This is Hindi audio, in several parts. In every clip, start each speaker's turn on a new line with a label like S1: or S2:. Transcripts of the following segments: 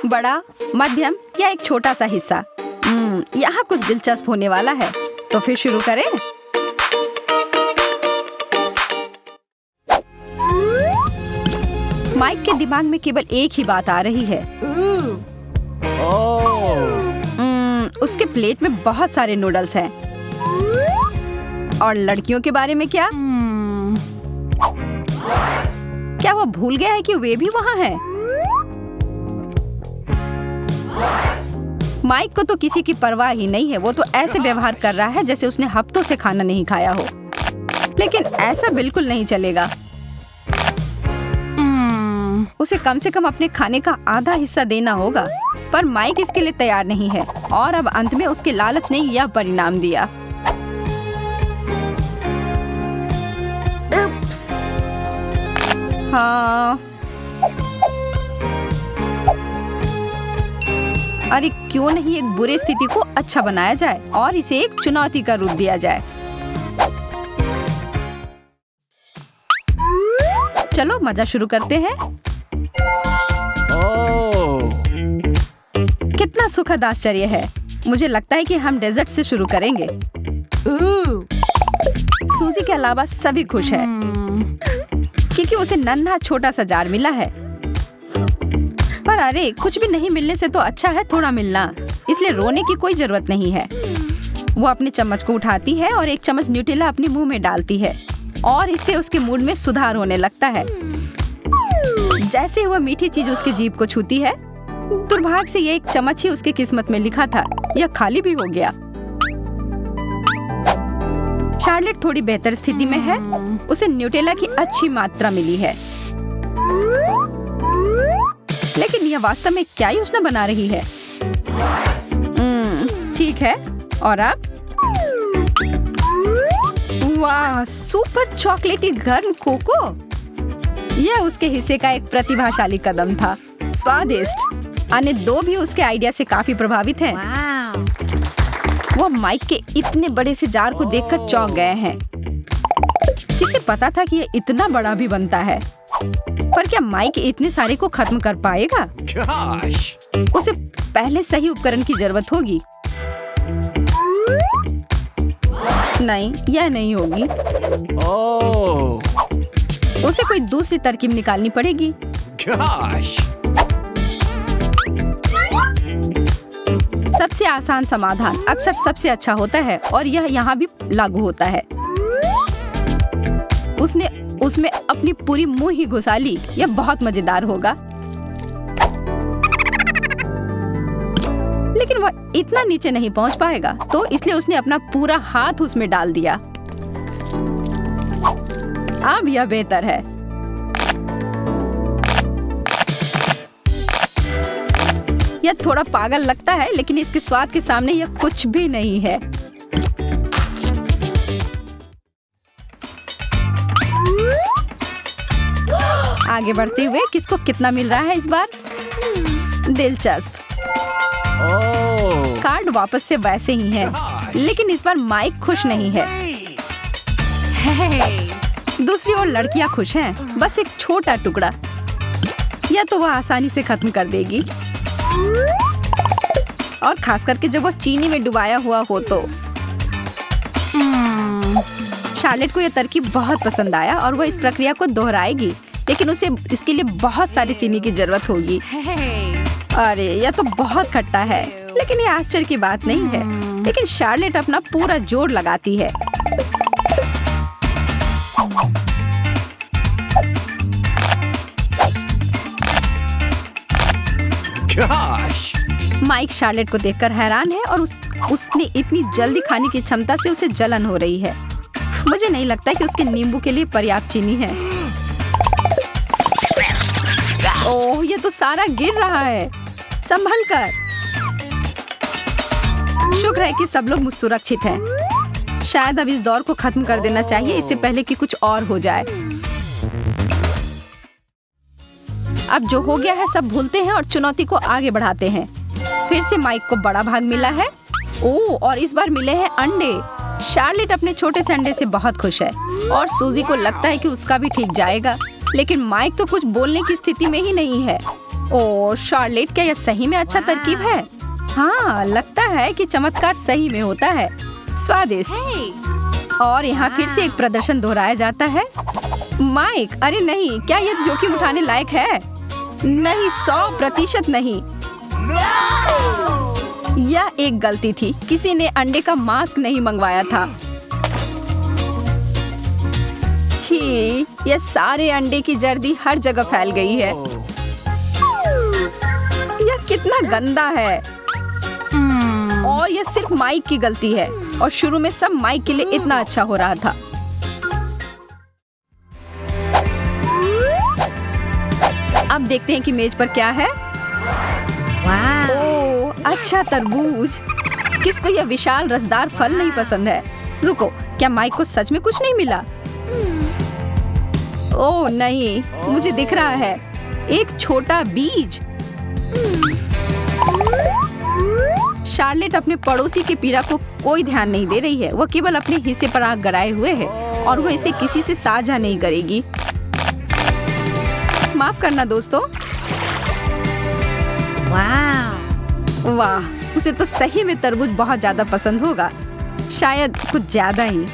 S1: बड़ा, मध्यम या एक छोटा सा हिस्सा? यहाँ कुछ दिलचस्प होने वाला है, तो फिर शुरू करें। माइक के दिमाग में केवल एक ही बात आ रही है। उसके प्लेट में बहुत सारे नूडल्स हैं। और लड़कियों के बारे में क्या? क्या वो भूल गया है कि वे भी वहाँ हैं? माइक को तो किसी की परवाह ही नहीं है। वो तो ऐसे व्यवहार कर रहा है जैसे उसने हफ्तों से खाना नहीं खाया हो। लेकिन ऐसा बिल्कुल नहीं चलेगा। उसे कम से कम अपने खाने का आधा हिस्सा देना होगा, पर माइक इसके लिए तैयार नहीं है। और अब अंत में उसके लालच ने यह परिणाम दिया। हाँ, अरे क्यों नहीं एक बुरी स्थिति को अच्छा बनाया जाए और इसे एक चुनौती का रूप दिया जाए। चलो मजा शुरू करते हैं। कितना सुखद आश्चर्य है। मुझे लगता है कि हम डेजर्ट से शुरू करेंगे। सूजी के अलावा सभी खुश है क्योंकि उसे नन्हा छोटा सा जार मिला है। पर अरे, कुछ भी नहीं मिलने से तो अच्छा है थोड़ा मिलना, इसलिए रोने की कोई जरूरत नहीं है। वो अपने चम्मच को उठाती है और एक चम्मच न्यूटेला अपने मुंह में डालती है और इससे उसके मूड में सुधार होने लगता है। जैसे वह मीठी चीज उसकी जीभ को छूती है, दुर्भाग्य से ये एक चम्मच ही उसकी किस्मत में लिखा था, यह खाली भी हो गया। शार्लेट थोड़ी बेहतर स्थिति में है। उसे न्यूटेला की अच्छी मात्रा मिली है। लेकिन यह वास्तव में क्या योजना बना रही है? ठीक है, और अब? वाह, सुपर चॉकलेटी गर्म कोको। यह उसके हिस्से का एक प्रतिभाशाली कदम था। स्वादिष्ट। अन्य दो भी उसके आइडिया से काफी प्रभावित हैं। वो माइक के इतने बड़े से जार को देखकर चौंक गए हैं। किसे पता था कि ये इतना बड़ा भी बनता है? पर क्या माइक इतने सारे को खत्म कर पाएगा? उसे पहले सही उपकरण की जरूरत होगी। नहीं, यह नहीं होगी। उसे कोई दूसरी तरकीब निकालनी पड़ेगी। सबसे आसान समाधान अक्सर सबसे अच्छा होता है और यह यहाँ भी लागू होता है। उसने उसमें अपनी पूरी मुंह ही घुसा ली। यह बहुत मजेदार होगा। लेकिन वह इतना नीचे नहीं पहुंच पाएगा, तो इसलिए उसने अपना पूरा हाथ उसमें डाल दिया। अब यह बेहतर है। यह थोड़ा पागल लगता है, लेकिन इसके स्वाद के सामने यह कुछ भी नहीं है। आगे बढ़ते हुए किसको कितना मिल रहा है इस बार? दिलचस्प। कार्ड वापस से वैसे ही है, लेकिन इस बार माइक खुश नहीं है। दूसरी ओर लड़कियां खुश हैं, बस एक छोटा टुकड़ा। या तो वह आसानी से खत्म कर देगी, और खास करके जब वो चीनी में डुबाया हुआ हो तो। शार्लेट को यह तरकीब बहुत पसंद आया और वह इस प्रक्रिया को दोहराएगी, लेकिन उसे इसके लिए बहुत सारी चीनी की जरूरत होगी। अरे, यह तो बहुत खट्टा है, लेकिन यह आश्चर्य की बात नहीं है। लेकिन शार्लेट अपना पूरा जोर लगाती है। माइक शार्लेट को देखकर हैरान है और उसने इतनी जल्दी खाने की क्षमता से उसे जलन हो रही है। मुझे नहीं लगता कि उसके नींबू के लिए पर्याप्त चीनी है। ओह, ये तो सारा गिर रहा है। संभल कर। शुक्र है कि सब लोग सुरक्षित हैं। शायद अब इस दौर को खत्म कर देना चाहिए, इससे पहले कि कुछ और हो जाए। अब जो हो गया है सब भूलते हैं और चुनौती को आगे बढ़ाते हैं। फिर से माइक को बड़ा भाग मिला है। ओह, और इस बार मिले हैं अंडे। शार्लेट अपने छोटे से अंडे से बहुत खुश है और सूजी को लगता है कि उसका भी ठीक जाएगा। लेकिन माइक तो कुछ बोलने की स्थिति में ही नहीं है। ओ शार्लेट, क्या यह सही में अच्छा तरकीब है? हाँ, लगता है कि चमत्कार सही में होता है। स्वादिष्ट। और यहाँ फिर से एक प्रदर्शन दोहराया जाता है। माइक, अरे नहीं, क्या यह जोखिम उठाने लायक है? नहीं, 100% नहीं। यह एक गलती थी। किसी ने अंडे का मास्क नहीं मंगवाया था। छी, यह सारे अंडे की जर्दी हर जगह फैल गई है। यह कितना गंदा है। और यह सिर्फ माइक की गलती है। और शुरू में सब माइक के लिए इतना अच्छा हो रहा था। अब देखते हैं कि मेज पर क्या है। ओह, अच्छा तरबूज। किसको यह विशाल रसदार फल नहीं पसंद है? रुको, क्या माइक को सच में कुछ नहीं मिला? ओह नहीं, मुझे दिख रहा है एक छोटा बीज। शार्लेट अपने पड़ोसी की पीड़ा को कोई ध्यान नहीं दे रही है। वह केवल अपने हिस्से पर आग गड़ाए हुए है और वह इसे किसी से साझा नहीं करेगी। माफ करना दोस्तों। वाह, उसे तो सही में तरबूज बहुत ज्यादा पसंद होगा, शायद कुछ ज्यादा ही।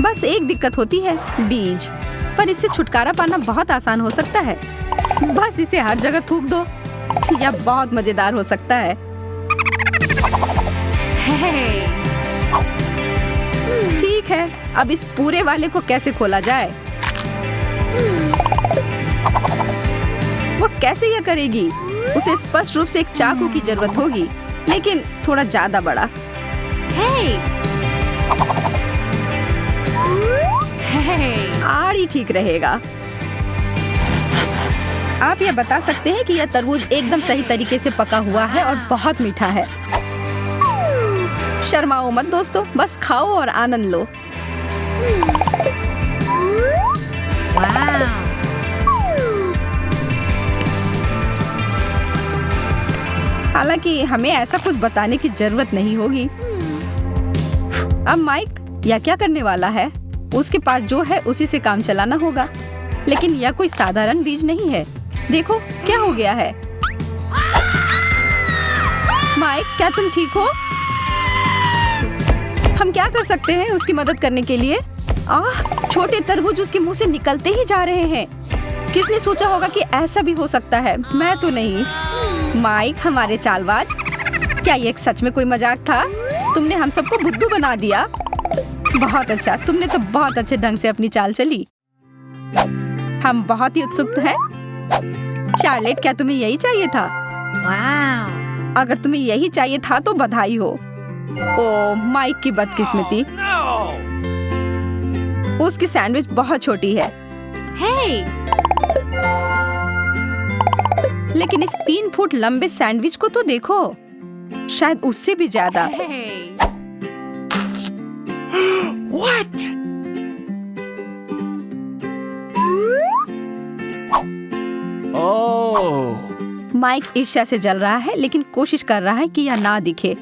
S1: बस एक दिक्कत होती है, बीज। पर इससे छुटकारा पाना बहुत आसान हो सकता है। बस इसे हर जगह थूक दो। यह बहुत मजेदार हो सकता है। ठीक है, अब इस पूरे वाले को कैसे खोला जाए? वो कैसे यह करेगी? उसे स्पष्ट रूप से एक चाकू की जरूरत होगी, लेकिन थोड़ा ज्यादा बड़ा। आड़ी ठीक रहेगा। आप यह बता सकते हैं कि यह तरबूज एकदम सही तरीके से पका हुआ है और बहुत मीठा है। शर्माओ मत दोस्तों, बस खाओ और आनंद लो। हालांकि हमें ऐसा कुछ बताने की जरूरत नहीं होगी। अब माइक यह क्या करने वाला है? उसके पास जो है उसी से काम चलाना होगा। लेकिन यह कोई साधारण बीज नहीं है। देखो क्या हो गया है। माइक, क्या तुम ठीक हो? हम क्या कर सकते हैं उसकी मदद करने के लिए? छोटे तरबूज उसके मुंह से निकलते ही जा रहे हैं। किसने सोचा होगा कि ऐसा भी हो सकता है? मैं तो नहीं। माइक, हमारे चालबाज, क्या ये सच में कोई मजाक था? तुमने हम सबको बुद्धू बना दिया। बहुत अच्छा, तुमने तो बहुत अच्छे ढंग से अपनी चाल चली। हम बहुत ही उत्सुक हैं। शार्लेट, क्या तुम्हें यही चाहिए था? अगर तुम्हें यही चाहिए था तो बधाई हो। ओह, माइक की बदकिस्मती। उसकी सैंडविच बहुत छोटी है। लेकिन इस 3 फुट लंबे सैंडविच को तो देखो, शायद उससे भी ज्यादा।
S2: What? Oh.
S1: माइक ईर्ष्या से जल रहा है, लेकिन कोशिश कर रहा है कि यह ना दिखे।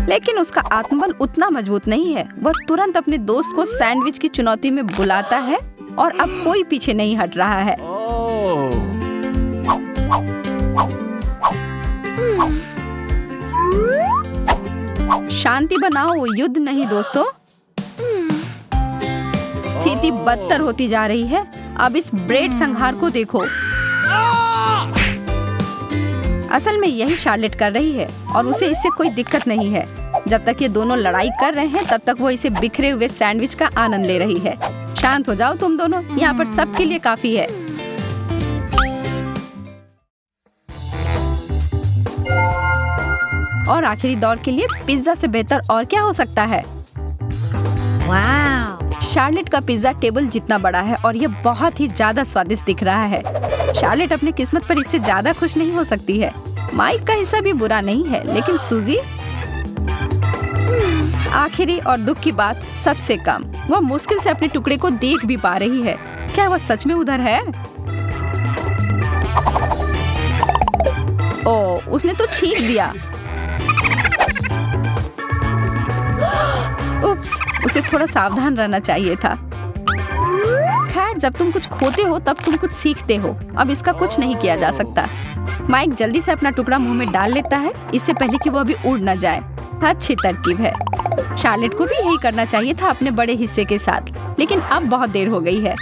S1: लेकिन उसका आत्मबल उतना मजबूत नहीं है। वह तुरंत अपने दोस्त को सैंडविच की चुनौती में बुलाता है और अब कोई पीछे नहीं हट रहा है। शांति बनाओ, युद्ध नहीं दोस्तों। स्थिति बदतर होती जा रही है। अब इस ब्रेड संहार को देखो। असल में यही शार्लेट कर रही है और उसे इससे कोई दिक्कत नहीं है। जब तक ये दोनों लड़ाई कर रहे हैं तब तक वो इसे बिखरे हुए सैंडविच का आनंद ले रही है। शांत हो जाओ तुम दोनों, यहाँ पर सबके लिए काफी है। और आखिरी दौर के लिए पिज्जा से बेहतर और क्या हो सकता है? शार्लेट का पिज्जा टेबल जितना बड़ा है और यह बहुत ही ज्यादा स्वादिष्ट दिख रहा है। शार्लेट अपनी किस्मत पर इससे ज्यादा खुश नहीं हो सकती है। माइक का हिस्सा भी बुरा नहीं है, लेकिन सूजी आखिरी और दुख की बात सबसे कम। वह मुश्किल से अपने टुकड़े को देख भी पा रही है। क्या वह सच में उधर है? ओह, उसने तो छींक दिया। उप्स, उसे थोड़ा सावधान रहना चाहिए था। जब तुम कुछ खोते हो तब तुम कुछ सीखते हो। अब इसका कुछ नहीं किया जा सकता। माइक जल्दी से अपना टुकड़ा मुंह में डाल लेता है, इससे पहले कि वो अभी उड़ न जाए। अच्छी तरकीब है। शार्लेट को भी यही करना चाहिए था अपने बड़े हिस्से के साथ, लेकिन अब बहुत देर हो गई है।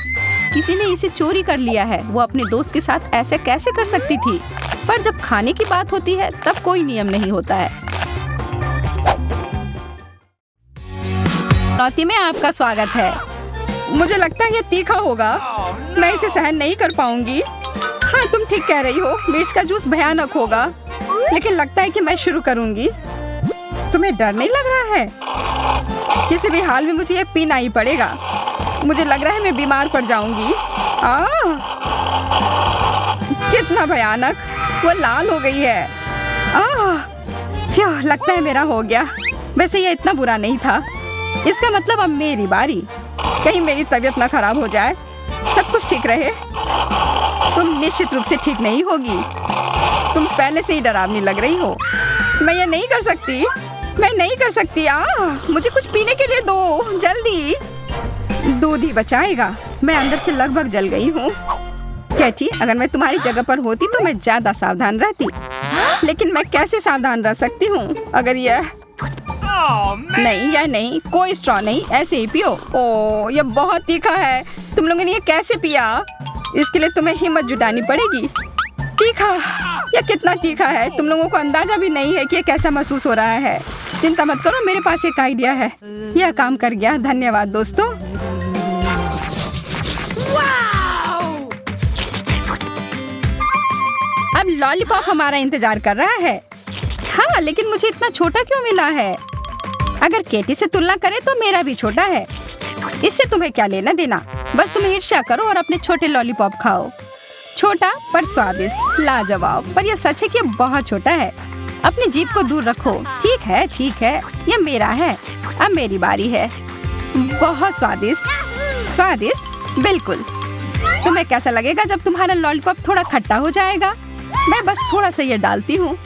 S1: किसी ने इसे चोरी कर लिया है। वो अपने दोस्त के साथ ऐसे कैसे कर सकती थी? पर जब खाने की बात होती है तब कोई नियम नहीं होता है। चुनौती में आपका स्वागत है।
S3: मुझे लगता है ये तीखा होगा। मैं इसे सहन नहीं कर पाऊंगी। हाँ, तुम ठीक कह रही हो। मिर्च का जूस भयानक होगा, लेकिन लगता है कि मैं शुरू करूंगी। तुम्हें डर नहीं लग रहा है? किसी भी हाल में मुझे ये पीना ही पड़ेगा। मुझे लग रहा है मैं बीमार पड़ जाऊंगी। कितना भयानक! वो लाल हो गई है। लगता है मेरा हो गया। वैसे ये इतना बुरा नहीं था। इसका मतलब अब मेरी बारी। कहीं मेरी तबीयत ना खराब हो जाए। सब कुछ ठीक रहे। तुम निश्चित रूप से ठीक नहीं होगी। तुम पहले से ही डरावनी लग रही हो। मैं ये नहीं कर सकती। मैं नहीं कर सकती। मुझे कुछ पीने के लिए दो, जल्दी। दूध ही बचाएगा। मैं अंदर से लगभग जल गई हूँ। कैटी, अगर मैं तुम्हारी जगह पर होती तो मैं ज्यादा सावधान रहती। लेकिन मैं कैसे सावधान रह सकती हूँ अगर यह नहीं, या नहीं, कोई स्ट्रॉ नहीं, ऐसे ही पियो। ओह, यह बहुत तीखा है। तुम लोगों ने ये कैसे पिया? इसके लिए तुम्हें हिम्मत जुटानी पड़ेगी। तीखा, यह कितना तीखा है। तुम लोगों को अंदाजा भी नहीं है कि ये कैसा महसूस हो रहा है। चिंता मत करो, मेरे पास एक आइडिया है। यह काम कर गया। धन्यवाद दोस्तों। अब लॉलीपॉप हमारा इंतजार कर रहा है। हाँ, लेकिन मुझे इतना छोटा क्यों मिला है? अगर केटी से तुलना करें तो मेरा भी छोटा है। इससे तुम्हें क्या लेना देना? बस तुम ईर्ष्या करो और अपने छोटे लॉलीपॉप खाओ। छोटा पर स्वादिष्ट, लाजवाब। पर यह सच है कि यह बहुत छोटा है। अपनी जीभ को दूर रखो। ठीक है, ठीक है, यह मेरा है। अब मेरी बारी है। बहुत स्वादिष्ट। स्वादिष्ट, बिल्कुल। तुम्हें कैसा लगेगा जब तुम्हारा लॉलीपॉप थोड़ा खट्टा हो जाएगा? मैं बस थोड़ा सा ये डालती हूँ।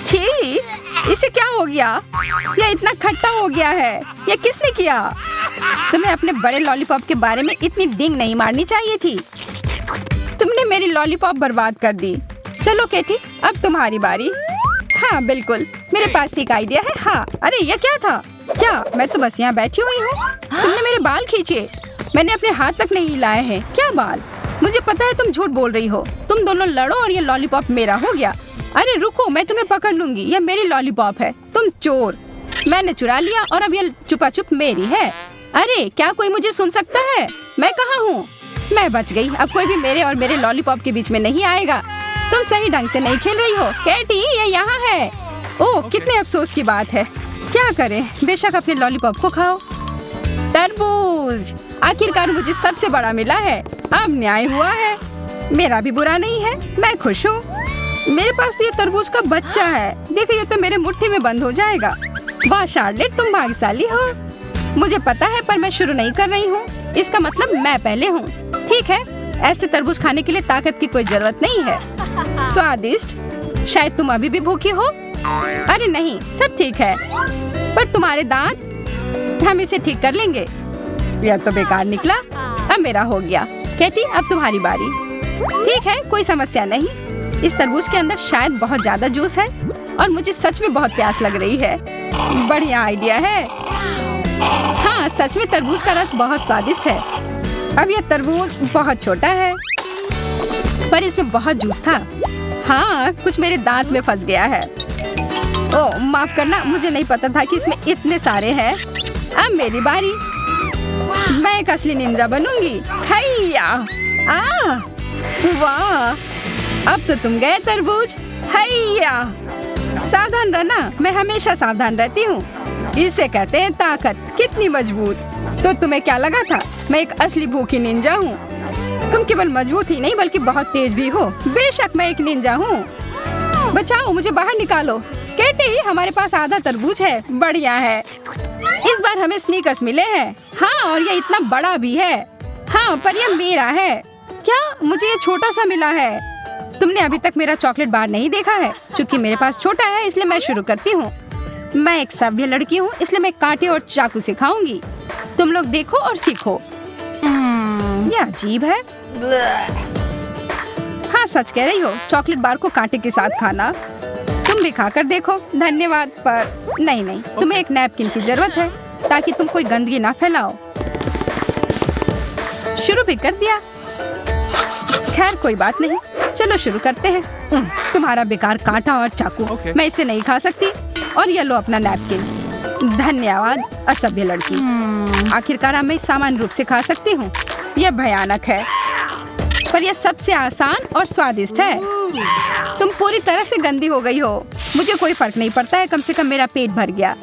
S3: छी, इसे क्या हो गया? यह इतना खट्टा हो गया है। यह किसने किया? तुम्हें अपने बड़े लॉलीपॉप के बारे में इतनी डिंग नहीं मारनी चाहिए थी। तुमने मेरी लॉलीपॉप बर्बाद कर दी। चलो केटी, अब तुम्हारी बारी। हाँ बिल्कुल, मेरे पास एक आइडिया है। हाँ, अरे यह क्या था? क्या? मैं तो बस यहाँ बैठी हुई हूँ। तुमने मेरे बाल खींचे। मैंने अपने हाथ तक नहीं हिलाए हैं। क्या बाल? मुझे पता है तुम झूठ बोल रही हो। तुम दोनों लड़ो और ये लॉलीपॉप मेरा हो गया। अरे रुको, मैं तुम्हें पकड़ लूंगी। यह मेरी लॉलीपॉप है। तुम चोर। मैंने चुरा लिया और अब यह छुपा छुप मेरी है। अरे क्या कोई मुझे सुन सकता है? मैं कहाँ हूँ? मैं बच गई। अब कोई भी मेरे और मेरे लॉलीपॉप के बीच में नहीं आएगा। तुम सही ढंग से नहीं खेल रही हो। कैटी, ये यहाँ है। ओह, कितने अफसोस की बात है। क्या करें? बेशक अपने लॉलीपॉप को खाओ। तरबूज, आखिरकार मुझे सबसे बड़ा मिला है। अब न्याय हुआ है। मेरा भी बुरा नहीं है। मैं खुश हूँ। मेरे पास तो ये तरबूज का बच्चा है। देखो, ये तो मेरे मुट्ठी में बंद हो जाएगा। वाह शार्लेट, तुम भाग्यशाली हो। मुझे पता है, पर मैं शुरू नहीं कर रही हूँ। इसका मतलब मैं पहले हूँ। ठीक है, ऐसे तरबूज खाने के लिए ताकत की कोई जरूरत नहीं है। स्वादिष्ट। शायद तुम अभी भी भूखी हो। अरे नहीं, सब ठीक है। पर तुम्हारे दांत, हम इसे ठीक कर लेंगे। यह तो बेकार निकला। अब मेरा हो गया। कैटी, अब तुम्हारी बारी। ठीक है, कोई समस्या नहीं। इस तरबूज के अंदर शायद बहुत ज्यादा जूस है और मुझे सच में बहुत प्यास लग रही है। बढ़िया आइडिया है। हाँ, सच में तरबूज का रस बहुत स्वादिष्ट है। अब यह तरबूज बहुत छोटा है, पर इसमें बहुत जूस था। हाँ, कुछ मेरे दांत में फंस गया है। ओह, माफ करना, मुझे नहीं पता था कि इसमें इतने सारे हैं। अब मेरी बारी। मैं एक असली निंजा बनूंगी। हैया! वाह! अब तो तुम गए तरबूज। हैया! सावधान रहना, मैं हमेशा सावधान रहती हूँ। इसे कहते हैं ताकत। कितनी मजबूत। तो तुम्हें क्या लगा था? मैं एक असली भूखी निंजा हूँ। तुम केवल मजबूत ही नहीं बल्कि बहुत तेज भी हो। बेशक मैं एक निंजा हूँ। बचाओ, मुझे बाहर निकालो। केटी, हमारे पास आधा तरबूज है। बढ़िया है। इस बार हमें स्नीकर्स मिले हैं। हाँ, और ये इतना बड़ा भी है। हाँ, पर यह मेरा है। क्या? मुझे ये छोटा सा मिला है। तुमने अभी तक मेरा चॉकलेट बार नहीं देखा है। चूंकि मेरे पास छोटा है, इसलिए मैं शुरू करती हूँ। मैं एक सभ्य लड़की हूँ, इसलिए मैं कांटे और चाकू से खाऊंगी। तुम लोग देखो और सीखो। ये अजीब है। हाँ, सच कह रही हो, चॉकलेट बार को कांटे के साथ खाना। तुम भी खाकर देखो। धन्यवाद, पर नहीं, तुम्हें एक नैपकिन की जरूरत है ताकि तुम कोई गंदगी ना फैलाओ। शुरू भी कर दिया। खैर कोई बात नहीं, चलो शुरू करते हैं। तुम्हारा बेकार कांटा और चाकू, मैं इसे नहीं खा सकती। और ये लो अपना नैपकिन। धन्यवाद, असभ्य लड़की। आखिरकार मैं सामान्य रूप से खा सकती हूँ। यह भयानक है, पर यह सबसे आसान और स्वादिष्ट है। तुम पूरी तरह से गंदी हो गई हो। मुझे कोई फर्क नहीं पड़ता है, कम से कम मेरा पेट भर गया।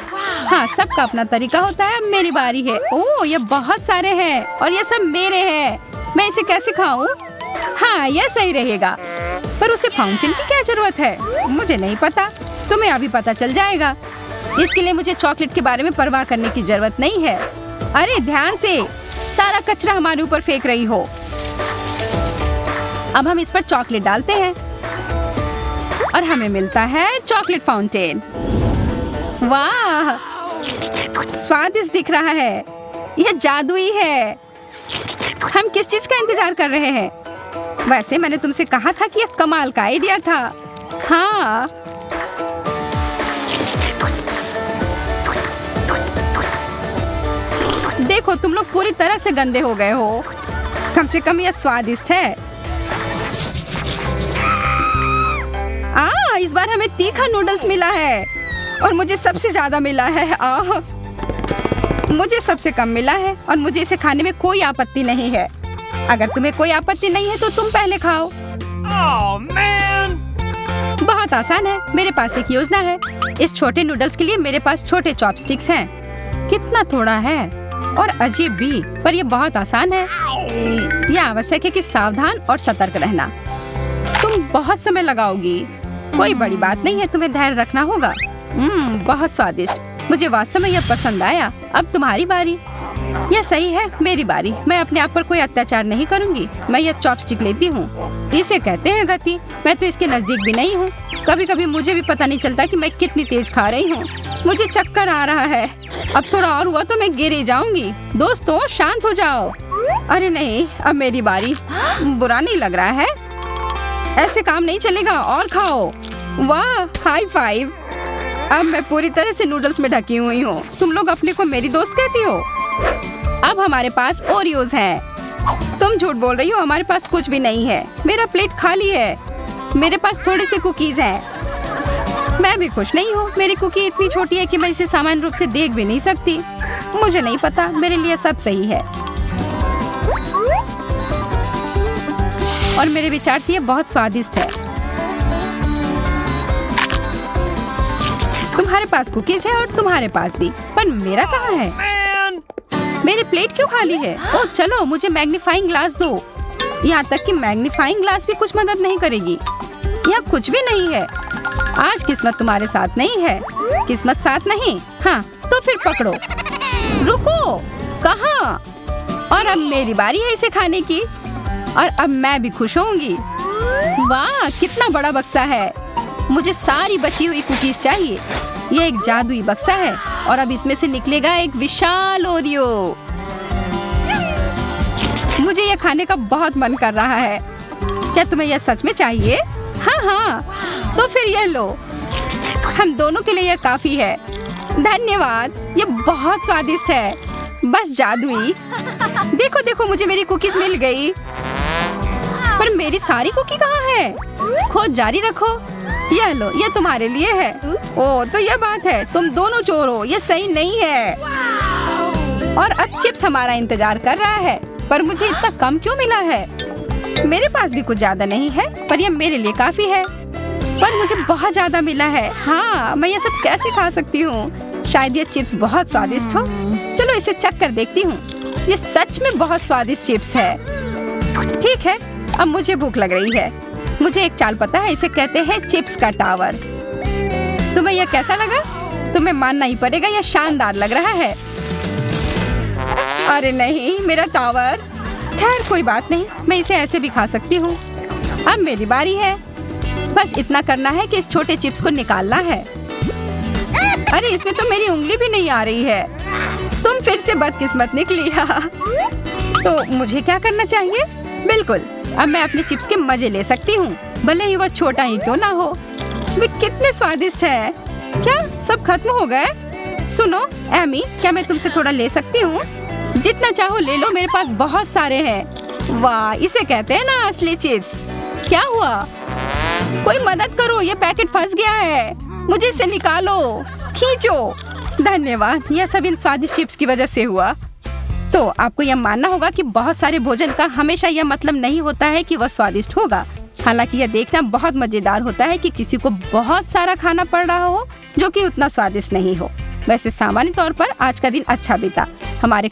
S3: हाँ, सबका अपना तरीका होता है। अब मेरी बारी है। ओह, ये बहुत सारे हैं और ये सब मेरे हैं। मैं इसे कैसे खाऊं? हाँ, यह सही रहेगा। पर उसे फाउंटेन की क्या जरूरत है? मुझे नहीं पता, तुम्हें अभी पता चल जाएगा। इसके लिए मुझे चॉकलेट के बारे में परवाह करने की जरूरत नहीं है। अरे ध्यान से, सारा कचरा हमारे ऊपर फेंक रही हो। अब हम इस पर चॉकलेट डालते हैं और हमें मिलता है चॉकलेट फाउंटेन। वाह, स्वादिष्ट दिख रहा है। यह जादुई है। हम किस चीज का इंतजार कर रहे हैं? वैसे मैंने तुमसे कहा था कि यह कमाल का आइडिया था। हाँ, देखो तुम लोग पूरी तरह से गंदे हो गए हो। कम से कम यह स्वादिष्ट है। इस बार हमें तीखा नूडल्स मिला है और मुझे सबसे ज्यादा मिला है। मुझे सबसे कम मिला है और मुझे इसे खाने में कोई आपत्ति नहीं है। अगर तुम्हें कोई आपत्ति नहीं है तो तुम पहले खाओ। बहुत आसान है। मेरे पास एक योजना है। इस छोटे नूडल्स के लिए मेरे पास छोटे चॉपस्टिक्स हैं। कितना थोड़ा है और अजीब भी, पर यह बहुत आसान है। यह आवश्यक है कि सावधान और सतर्क रहना। तुम बहुत समय लगाओगी। कोई बड़ी बात नहीं है, तुम्हें धैर्य रखना होगा। बहुत स्वादिष्ट। मुझे वास्तव में यह पसंद आया। अब तुम्हारी बारी। यह सही है, मेरी बारी। मैं अपने आप पर कोई अत्याचार नहीं करूंगी। मैं यह चॉपस्टिक लेती हूँ। इसे कहते हैं गति। मैं तो इसके नजदीक भी नहीं हूँ। कभी कभी मुझे भी पता नहीं चलता कि मैं कितनी तेज खा रही हूँ। मुझे चक्कर आ रहा है। अब थोड़ा और हुआ तो मैं गिर ही जाऊंगी। दोस्तों, शांत हो जाओ। अरे नहीं, अब मेरी बारी। बुरा नहीं लग रहा है? ऐसे काम नहीं चलेगा। और खाओ। वाह, हाई फाइव। अब मैं पूरी तरह से नूडल्स में ढकी हुई हूँ। तुम लोग अपने को मेरी दोस्त कहती हो। अब हमारे पास ओरियोज हैं। तुम झूठ बोल रही हो, हमारे पास कुछ भी नहीं है। मेरा प्लेट खाली है। मेरे पास थोड़े से कुकीज हैं। मैं भी खुश नहीं हूँ। मेरी कुकी इतनी छोटी है कि मैं इसे सामान्य रूप से देख भी नहीं सकती। मुझे नहीं पता, मेरे लिए सब सही है और मेरे विचार से ये बहुत स्वादिष्ट है। तुम्हारे पास कुकीज है और तुम्हारे पास भी, पर मेरा कहाँ है? मेरी प्लेट क्यों खाली है? ओह चलो, मुझे मैग्नीफाइंग ग्लास दो। यहाँ तक कि मैग्नीफाइंग ग्लास भी कुछ मदद नहीं करेगी। यहाँ कुछ भी नहीं है। आज किस्मत तुम्हारे साथ नहीं है। किस्मत साथ नहीं? हाँ, तो फिर पकड़ो। रुको, कहाँ? और अब मेरी बारी है इसे खाने की और अब मैं भी खुश होंगी। वाह, कितना बड़ा बक्सा है। मुझे सारी बची हुई कुकीज चाहिए। ये एक जादुई बक्सा है और अब इसमें से निकलेगा एक विशाल ओरियो। मुझे यह खाने का बहुत मन कर रहा है। क्या तुम्हें यह सच में चाहिए? हाँ, तो फिर यह लो। हम दोनों के लिए यह काफी है। धन्यवाद, यह बहुत स्वादिष्ट है। बस जादुई। देखो देखो, मुझे मेरी कुकीज मिल गई। पर मेरी सारी कुकी कहाँ है? खोज जारी रखो। यह लो, यह तुम्हारे लिए है। ओह, तो यह बात है, तुम दोनों चोर हो। यह सही नहीं है। और अब चिप्स हमारा इंतजार कर रहा है। पर मुझे इतना कम क्यों मिला है? मेरे पास भी कुछ ज्यादा नहीं है, पर यह मेरे लिए काफी है। पर मुझे बहुत ज्यादा मिला है। हाँ, मैं ये सब कैसे खा सकती हूँ? शायद ये चिप्स बहुत स्वादिष्ट हो। चलो इसे चख कर देखती हूँ। ये सच में बहुत स्वादिष्ट चिप्स है। ठीक है, अब मुझे भूख लग रही है। मुझे एक चाल पता है, इसे कहते हैं चिप्स का टावर। तुम्हें यह कैसा लगा? तुम्हें मानना ही पड़ेगा, यह शानदार लग रहा है। अरे नहीं, मेरा टावर। खैर कोई बात नहीं, मैं इसे ऐसे भी खा सकती हूँ। अब मेरी बारी है। बस इतना करना है कि इस छोटे चिप्स को निकालना है। अरे इसमें तो मेरी उंगली भी नहीं आ रही है। तुम फिर से बदकिस्मत निकली। तो मुझे क्या करना चाहिए? बिल्कुल, अब मैं अपने चिप्स के मजे ले सकती हूँ, भले ही वो छोटा ही क्यों ना हो। वे कितने स्वादिष्ट है। क्या सब खत्म हो गए? सुनो एमी, क्या मैं तुमसे थोड़ा ले सकती हूँ? जितना चाहो ले लो, मेरे पास बहुत सारे हैं। वाह, इसे कहते हैं ना असली चिप्स। क्या हुआ? कोई मदद करो, ये पैकेट फंस गया है, मुझे इसे निकालो, खींचो। धन्यवाद, यह सब इन स्वादिष्ट चिप्स की वजह से हुआ। तो आपको यह मानना होगा कि बहुत सारे भोजन का हमेशा यह मतलब नहीं होता है कि वह स्वादिष्ट होगा। हालांकि यह देखना बहुत मजेदार होता है कि किसी को बहुत सारा खाना पड़ रहा हो जो कि उतना स्वादिष्ट नहीं हो। वैसे सामान्य तौर पर आज का दिन अच्छा बीता। हमारे